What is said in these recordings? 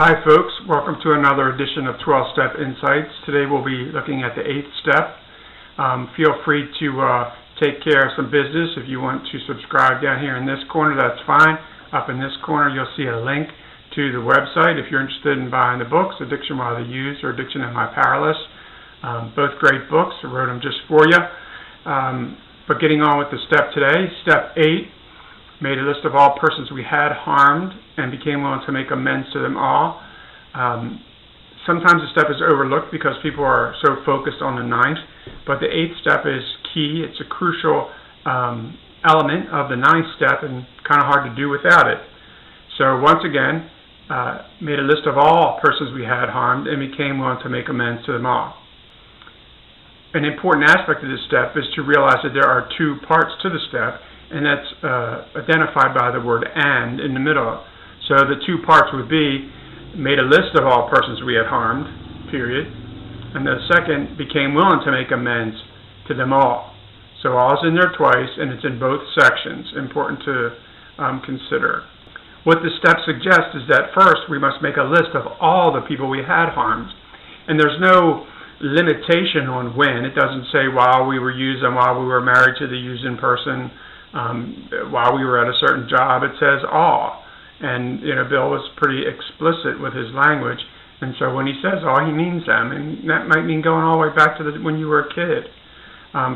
Hi folks, welcome to another edition of 12-Step Insights. Today we'll be looking at the 8th step. Feel free to take care of some business. If you want to subscribe down here in this corner, that's fine. Up in this corner you'll see a link to the website if you're interested in buying the books, Addiction While They Use or Addiction and My Powerless. Both great books. I wrote them just for you. But getting on with the step today, step 8. Made a list of all persons we had harmed and became willing to make amends to them all. Sometimes the step is overlooked because people are so focused on the 9th, but the 8th step is key. It's a crucial element of the 9th step and kind of hard to do without it. So once again, made a list of all persons we had harmed and became willing to make amends to them all. An important aspect of this step is to realize that there are two parts to the step, and that's identified by the word "and" in the middle. So the two parts would be, made a list of all persons we had harmed, period, and the second, became willing to make amends to them all. So all is in there twice, and it's in both sections, important to consider. What the step suggests is that first we must make a list of all the people we had harmed, and there's no limitation on when. It doesn't say while we were using, while we were married to the using person, while we were at a certain job. It says all. And Bill was pretty explicit with his language, and so when he says all, he means them, and that might mean going all the way back to when you were a kid.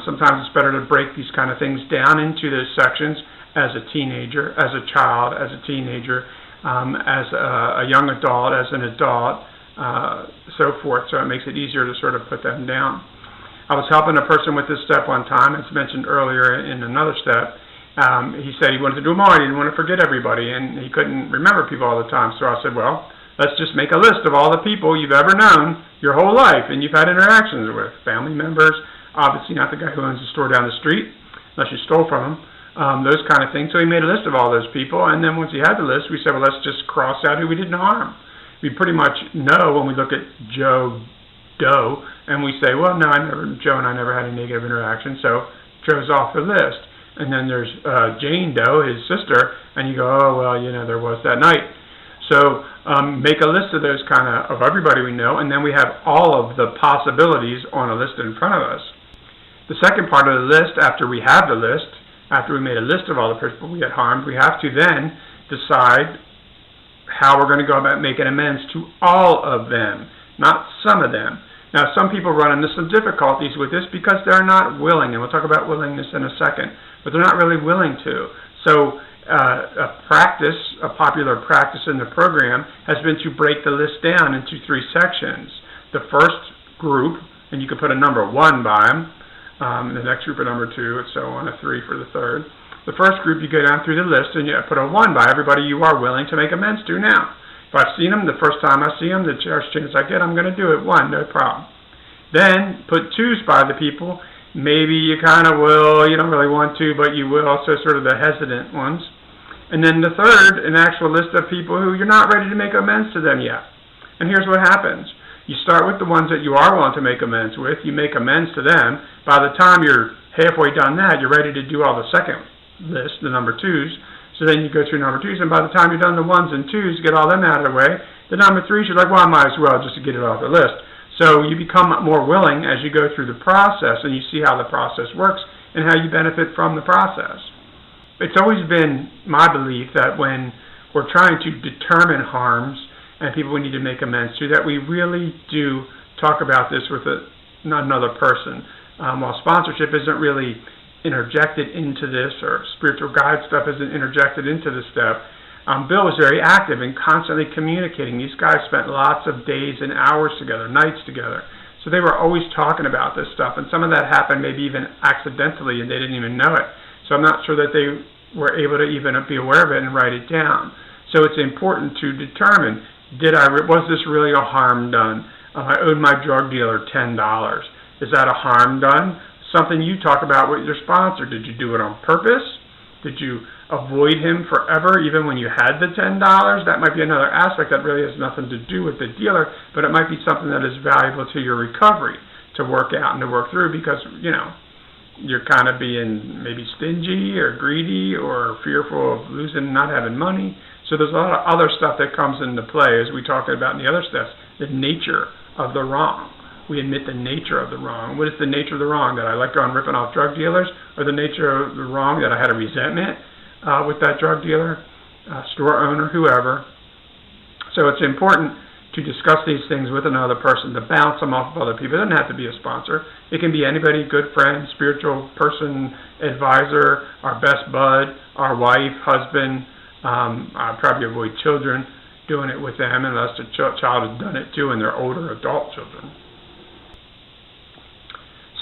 Sometimes it's better to break these kind of things down into those sections as a teenager, as a child, as a teenager, as a young adult, as an adult, so forth, so it makes it easier to sort of put them down. I was helping a person with this step one time, as mentioned earlier in another step. He said he wanted to do them all. He didn't want to forget everybody, and he couldn't remember people all the time. So I said, well, let's just make a list of all the people you've ever known your whole life and you've had interactions with. Family members, obviously not the guy who owns the store down the street, unless you stole from him, those kind of things. So he made a list of all those people, and then once he had the list, we said, well, let's just cross out who we didn't harm. We pretty much know when we look at Joe Doe, and we say, well, no, Joe and I never had any negative interaction, so Joe's off the list. And then there's Jane Doe, his sister, and you go, oh, well, there was that night. So make a list of those of everybody we know, and then we have all of the possibilities on a list in front of us. The second part of the list, after we have the list, after we made a list of all the people we had harmed, we have to then decide how we're going to go about making amends to all of them, not some of them. Now, some people run into some difficulties with this because they're not willing, and we'll talk about willingness in a second, but they're not really willing to. So a popular practice in the program has been to break the list down into 3 sections. The first group, and you can put a number 1 by them, the next group a number 2, and so on, a 3 for the third. The first group, you go down through the list and you put a 1 by everybody you are willing to make amends to now. If I've seen them, the first time I see them, the first chance I get, I'm going to do it. 1, no problem. Then put 2s by the people. Maybe you kind of will, you don't really want to, but you will, so sort of the hesitant ones. And then the third, an actual list of people who you're not ready to make amends to them yet. And here's what happens. You start with the ones that you are willing to make amends with. You make amends to them. By the time you're halfway done that, you're ready to do all the second list, the number 2s. So then you go through number 2s, and by the time you're done the 1s and 2s, get all them out of the way, the number 3s, you're like, well, I might as well just to get it off the list. So you become more willing as you go through the process, and you see how the process works and how you benefit from the process. It's always been my belief that when we're trying to determine harms and people we need to make amends to, that we really do talk about this with another person. While sponsorship isn't really interjected into this, or spiritual guide stuff isn't interjected into this step, Bill was very active and constantly communicating. These guys spent lots of days and hours together, nights together. So they were always talking about this stuff, and some of that happened maybe even accidentally and they didn't even know it. So I'm not sure that they were able to even be aware of it and write it down. So it's important to determine, was this really a harm done? I owed my drug dealer $10. Is that a harm done? Something you talk about with your sponsor. Did you do it on purpose? Did you avoid him forever even when you had the $10? That might be another aspect that really has nothing to do with the dealer, but it might be something that is valuable to your recovery to work out and to work through because, you're kind of being maybe stingy or greedy or fearful of losing, not having money. So there's a lot of other stuff that comes into play, as we talked about in the other steps, the nature of the wrong. We admit the nature of the wrong. What is the nature of the wrong? That I let go on ripping off drug dealers? Or the nature of the wrong that I had a resentment with that drug dealer, store owner, whoever? So it's important to discuss these things with another person, to bounce them off of other people. It doesn't have to be a sponsor. It can be anybody, good friend, spiritual person, advisor, our best bud, our wife, husband. I'd probably avoid children, doing it with them unless the child has done it too and they're older adult children.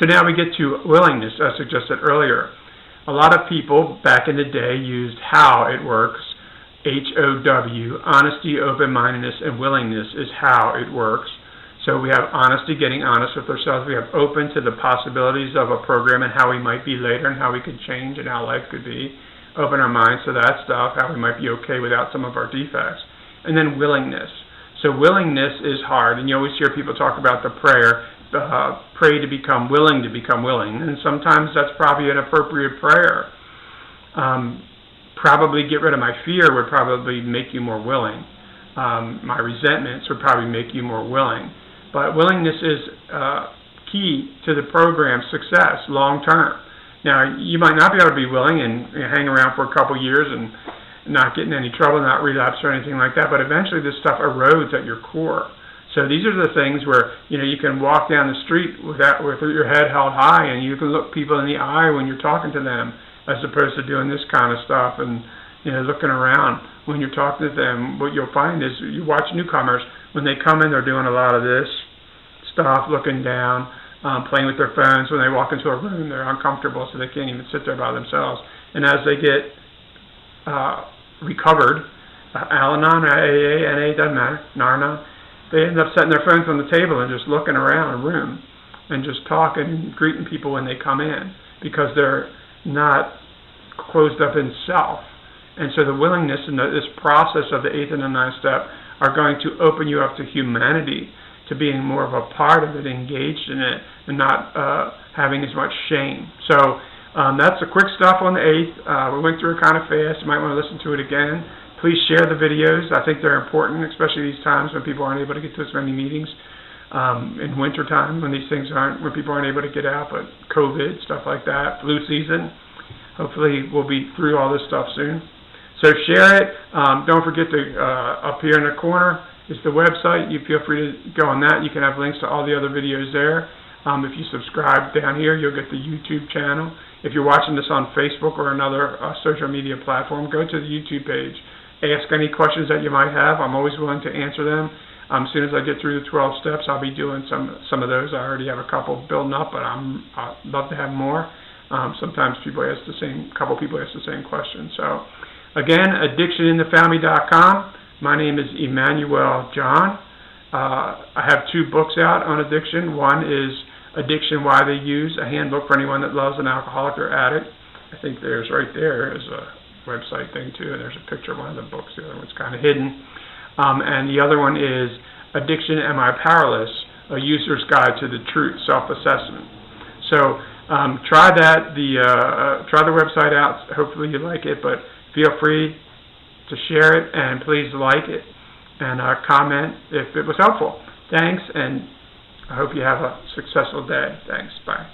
So now we get to willingness, as suggested earlier. A lot of people back in the day used how it works, H-O-W, honesty, open-mindedness, and willingness is how it works. So we have honesty, getting honest with ourselves. We have open to the possibilities of a program and how we might be later and how we could change and how life could be. Open our minds to that stuff, how we might be okay without some of our defects. And then willingness. So willingness is hard, and you always hear people talk about the prayer, pray to become willing, and sometimes that's probably an appropriate prayer. Probably get rid of my fear would probably make you more willing. My resentments would probably make you more willing. But willingness is key to the program's success long term. Now, you might not be able to be willing and hang around for a couple years and not get in any trouble, not relapse or anything like that, but eventually this stuff erodes at your core. So these are the things where, you can walk down the street with your head held high, and you can look people in the eye when you're talking to them, as opposed to doing this kind of stuff and, looking around when you're talking to them. What you'll find is you watch newcomers, when they come in, they're doing a lot of this stuff, looking down, playing with their phones. When they walk into a room, they're uncomfortable, so they can't even sit there by themselves. And as they get recovered, Alanon, AA, NA, doesn't matter, Naranon, they end up setting their phones on the table and just looking around a room and just talking and greeting people when they come in, because they're not closed up in self. And so the willingness and this process of the 8th and the 9th step are going to open you up to humanity, to being more of a part of it, engaged in it, and not having as much shame. So that's the quick stuff on the 8th. We went through it kind of fast. You might want to listen to it again. Please share the videos. I think they're important, especially these times when people aren't able to get to as many meetings. In winter time, when these things when people aren't able to get out, but COVID, stuff like that, flu season. Hopefully we'll be through all this stuff soon. So share it. Don't forget to, up here in the corner is the website. You feel free to go on that. You can have links to all the other videos there. If you subscribe down here, you'll get the YouTube channel. If you're watching this on Facebook or another social media platform, go to the YouTube page. Ask any questions that you might have. I'm always willing to answer them. As soon as I get through the 12 steps, I'll be doing some of those. I already have a couple building up, but I'd love to have more. Sometimes people ask couple people ask the same question. So, again, addictioninthefamily.com. My name is Emmanuel John. I have 2 books out on addiction. One is Addiction, Why They Use, a handbook for anyone that loves an alcoholic or addict. I think there's right there is a website thing too, and there's a picture of one of the books. The other one's kind of hidden. And the other one is Addiction, Am I Powerless? A User's Guide to the Truth, Self-Assessment. So try that. Try the website out. Hopefully you like it, but feel free to share it, and please like it and comment if it was helpful. Thanks, and I hope you have a successful day. Thanks. Bye.